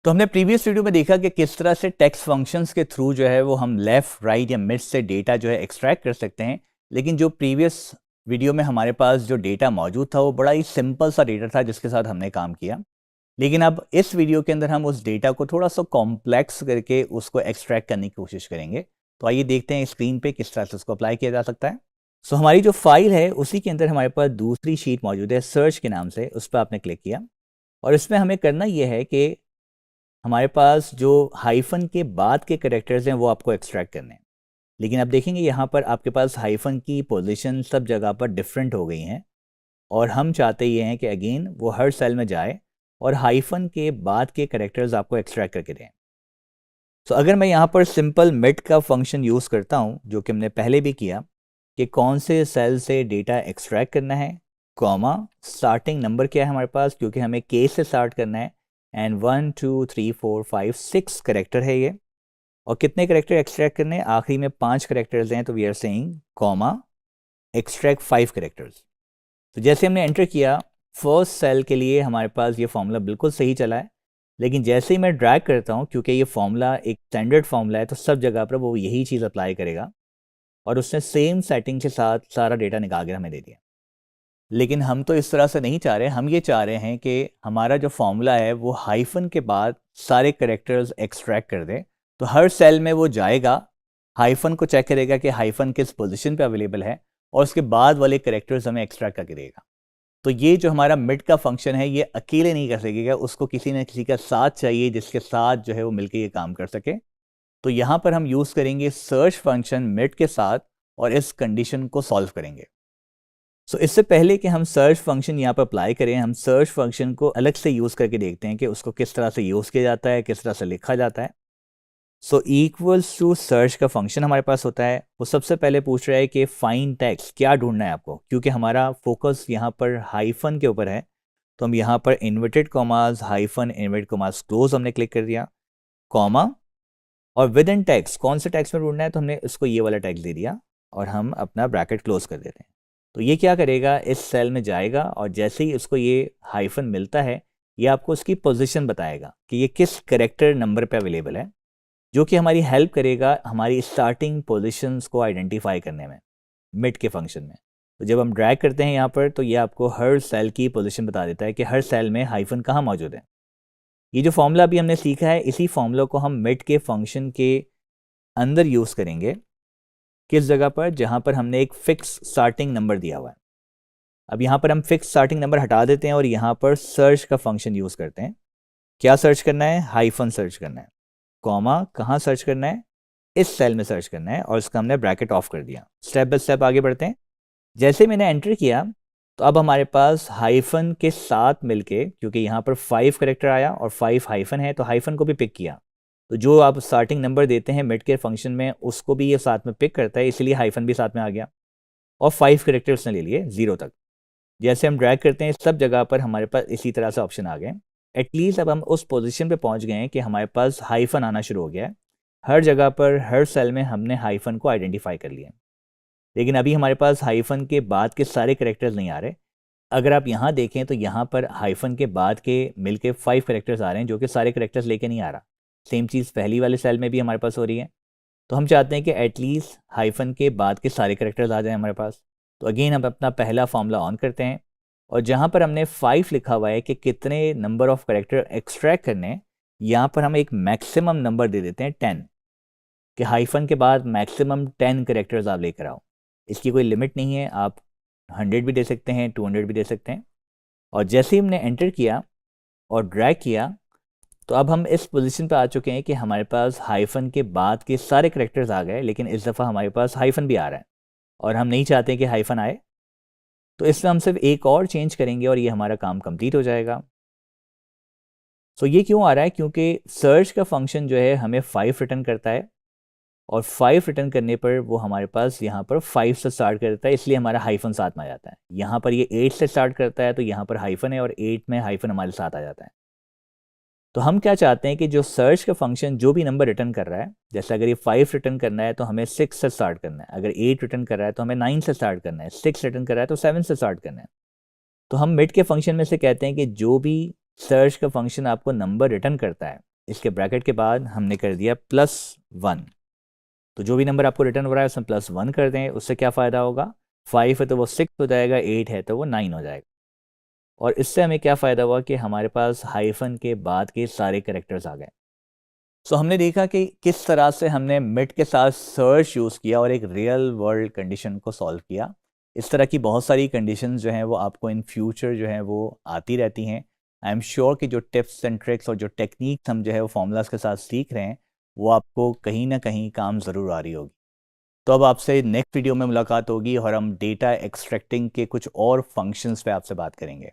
तो हमने previous video में देखा कि किस तरह से टेक्स्ट फंक्शंस के थ्रू जो है वो हम लेफ़्ट राइट या मिड से डेटा जो है एक्सट्रैक्ट कर सकते हैं। लेकिन जो प्रीवियस वीडियो में हमारे पास जो डेटा मौजूद था वो बड़ा ही सिंपल सा डेटा था जिसके साथ हमने काम किया। लेकिन अब इस वीडियो के अंदर हम उस डेटा को थोड़ा सा कॉम्प्लेक्स करके उसको एक्सट्रैक्ट करने की कोशिश करेंगे। तो आइए देखते हैं स्क्रीन पे किस तरह से उसको अप्लाई किया जा सकता है। सो हमारी जो फाइल है उसी के अंदर हमारे पास दूसरी शीट मौजूद है सर्च के नाम से, उस पर आपने क्लिक किया और इसमें हमें करना ये है कि हमारे पास जो हाइफन के बाद के कैरेक्टर्स हैं वो आपको एक्सट्रैक्ट करने हैं। लेकिन आप देखेंगे यहाँ पर आपके पास हाइफन की पोजीशन सब जगह पर डिफरेंट हो गई हैं और हम चाहते ये हैं कि अगेन वो हर सेल में जाए और हाइफन के बाद के कैरेक्टर्स आपको एक्सट्रैक्ट करके दें। तो अगर मैं यहाँ पर सिंपल मिड का फंक्शन यूज़ करता हूँ जो कि हमने पहले भी किया कि कौन से सेल से डेटा एक्सट्रैक्ट करना है, कॉमा स्टार्टिंग नंबर क्या है हमारे पास क्योंकि हमें के से स्टार्ट करना है एंड 1 2 3 4 5 6 करेक्टर है ये। और कितने करेक्टर एक्सट्रैक्ट करने हैं, आखिरी में 5 करेक्टर्स हैं तो we are saying comma extract 5 characters. तो जैसे हमने एंटर किया फर्स्ट सेल के लिए हमारे पास ये फॉर्मूला बिल्कुल सही चला है। लेकिन जैसे ही मैं ड्रैग करता हूँ क्योंकि ये फॉर्मूला एक स्टैंडर्ड फॉर्मूला है तो सब जगह पर वो यही चीज़ अप्लाई करेगा और उसने सेम सेटिंग के साथ सारा डेटा निकाल के हमें दे दिया। लेकिन हम तो इस तरह से नहीं चाह रहे, हम ये चाह रहे हैं कि हमारा जो फॉर्मूला है वो हाइफन के बाद सारे करेक्टर्स एक्सट्रैक्ट कर दे। तो हर सेल में वो जाएगा, हाइफन को चेक करेगा कि हाइफन किस पोजीशन पे अवेलेबल है और उसके बाद वाले करेक्टर्स हमें एक्सट्रैक्ट करके देगा। तो ये जो हमारा मिड का फंक्शन है ये अकेले नहीं कर सकेगा, उसको किसी न किसी का साथ चाहिए जिसके साथ जो है वो मिलकर ये काम कर सके। तो यहाँ पर हम यूज़ करेंगे सर्च फंक्शन मिड के साथ और इस कंडीशन को सॉल्व करेंगे। सो इससे पहले कि हम सर्च फंक्शन यहाँ पर अप्लाई करें, हम सर्च फंक्शन को अलग से यूज़ करके देखते हैं कि उसको किस तरह से यूज़ किया जाता है, किस तरह से लिखा जाता है। सो इक्वल्स टू सर्च का फंक्शन हमारे पास होता है। वो सबसे पहले पूछ रहा है कि फाइंड टेक्स्ट क्या ढूंढना है आपको, क्योंकि हमारा फोकस यहाँ पर हाइफन के ऊपर है। तो हम यहाँ पर inverted commas hyphen inverted commas close हमने क्लिक कर दिया, कॉमा और विद इन टेक्स्ट कौन से टेक्स्ट में ढूंढना है तो हमने उसको ये वाला टेक्स्ट दे दिया और हम अपना ब्रैकेट क्लोज कर देते हैं। तो ये क्या करेगा, इस सेल में जाएगा और जैसे ही उसको ये हाइफन मिलता है ये आपको उसकी पोजीशन बताएगा कि ये किस करेक्टर नंबर पे अवेलेबल है, जो कि हमारी हेल्प करेगा हमारी स्टार्टिंग पोजीशंस को आइडेंटिफाई करने में मिड के फंक्शन में। तो जब हम ड्रैग करते हैं यहाँ पर तो ये आपको हर सेल की पोजीशन बता देता है कि हर सेल में हाइफन कहाँ मौजूद है। ये जो फॉर्मूला अभी हमने सीखा है इसी फॉर्मूला को हम मिड के फंक्शन के अंदर यूज़ करेंगे। किस जगह पर, जहाँ पर हमने एक फिक्स स्टार्टिंग नंबर दिया हुआ है। अब यहाँ पर हम फिक्स स्टार्टिंग नंबर हटा देते हैं और यहाँ पर सर्च का फंक्शन यूज़ करते हैं। क्या सर्च करना है, हाइफन सर्च करना है, कॉमा कहाँ सर्च करना है, इस सेल में सर्च करना है और इसका हमने ब्रैकेट ऑफ कर दिया। स्टेप बाय स्टेप आगे बढ़ते हैं। जैसे मैंने एंटर किया तो अब हमारे पास हाइफन के साथ मिलके, क्योंकि यहाँ पर 5 करेक्टर आया और 5 हाइफन है तो हाइफन को भी पिक किया। तो जो आप स्टार्टिंग नंबर देते हैं मिड के फंक्शन में उसको भी ये साथ में पिक करता है, इसलिए हाइफन भी साथ में आ गया और 5 करेक्टर उसने ले लिए 0 तक। जैसे हम ड्रैग करते हैं सब जगह पर हमारे पास इसी तरह से ऑप्शन आ गए। एटलीस्ट अब हम उस पोजीशन पे पहुंच गए हैं कि हमारे पास हाइफन आना शुरू हो गया है। हर जगह पर हर सेल में हमने हाइफन को आइडेंटिफाई कर लिया। लेकिन अभी हमारे पास हाइफन के बाद के सारे करेक्टर्स नहीं आ रहे। अगर आप यहाँ देखें तो यहाँ पर हाइफन के बाद के मिलके 5 करेक्टर्स आ रहे हैं जो कि सारे करेक्टर्स लेके नहीं आ रहा। सेम चीज़ पहली वाले सेल में भी हमारे पास हो रही है। तो हम चाहते हैं कि एटलीस्ट हाइफन के बाद के सारे करेक्टर्स आ जाएं हमारे पास। तो अगेन हम अपना पहला फॉर्मूला ऑन करते हैं और जहाँ पर हमने 5 लिखा हुआ है कि कितने नंबर ऑफ करेक्टर एक्सट्रैक्ट करने हैं, यहाँ पर हम एक मैक्सिमम नंबर दे देते हैं 10, कि हाइफन के बाद मैक्सिमम 10 करेक्टर्स आप लेकर आओ। इसकी कोई लिमिट नहीं है, आप 100 भी दे सकते हैं, 200 भी दे सकते हैं। और जैसे ही हमने एंटर किया और ड्रैग किया तो अब हम इस पोजीशन पे आ चुके हैं कि हमारे पास हाइफन के बाद के सारे करेक्टर्स आ गए, लेकिन इस दफ़ा हमारे पास हाइफन भी आ रहा है और हम नहीं चाहते कि हाइफन आए। तो इसमें हम सिर्फ एक और चेंज करेंगे और ये हमारा काम कंप्लीट हो जाएगा। सो ये क्यों आ रहा है, क्योंकि सर्च का फंक्शन जो है हमें 5 रिटर्न करता है और 5 रिटर्न करने पर वो हमारे पास यहाँ पर 5 से स्टार्ट करता है, इसलिए हमारा हाइफन साथ में आ जाता है। यहाँ पर ये 8 से स्टार्ट करता है तो यहाँ पर हाइफन है और 8 में हाइफन हमारे साथ आ जाता है। तो हम क्या चाहते हैं कि जो सर्च का फंक्शन जो भी नंबर रिटर्न कर रहा है, जैसे अगर ये 5 रिटर्न करना है तो हमें 6 से स्टार्ट करना है, अगर 8 रिटर्न कर रहा है तो हमें 9 से स्टार्ट करना है, 6 रिटर्न कर रहा है तो 7 से स्टार्ट करना है। तो हम मिड के फंक्शन में से कहते हैं कि जो भी सर्च का फंक्शन आपको नंबर रिटर्न करता है इसके ब्रैकेट के बाद हमने कर दिया +1। तो जो भी नंबर आपको रिटर्न हो रहा है उसमें +1 कर दें, उससे क्या फ़ायदा होगा, 5 है तो वो 6 हो जाएगा, 8 है तो वो 9 हो जाएगा। और इससे हमें क्या फ़ायदा हुआ कि हमारे पास हाइफन के बाद के सारे कैरेक्टर्स आ गए। सो हमने देखा कि किस तरह से हमने मिड के साथ सर्च यूज़ किया और एक रियल वर्ल्ड कंडीशन को सॉल्व किया। इस तरह की बहुत सारी कंडीशंस जो हैं वो आपको इन फ्यूचर जो हैं वो आती रहती हैं। आई एम श्योर कि जो टिप्स एंड ट्रिक्स और जो टेक्निक हम जो है वो फार्मूलाज के साथ सीख रहे हैं वो आपको कहीं ना कहीं काम ज़रूर आ रही होगी। तो अब आपसे नेक्स्ट वीडियो में मुलाकात होगी और हम डेटा एक्सट्रैक्टिंग के कुछ और फंक्शंस पे आपसे बात करेंगे।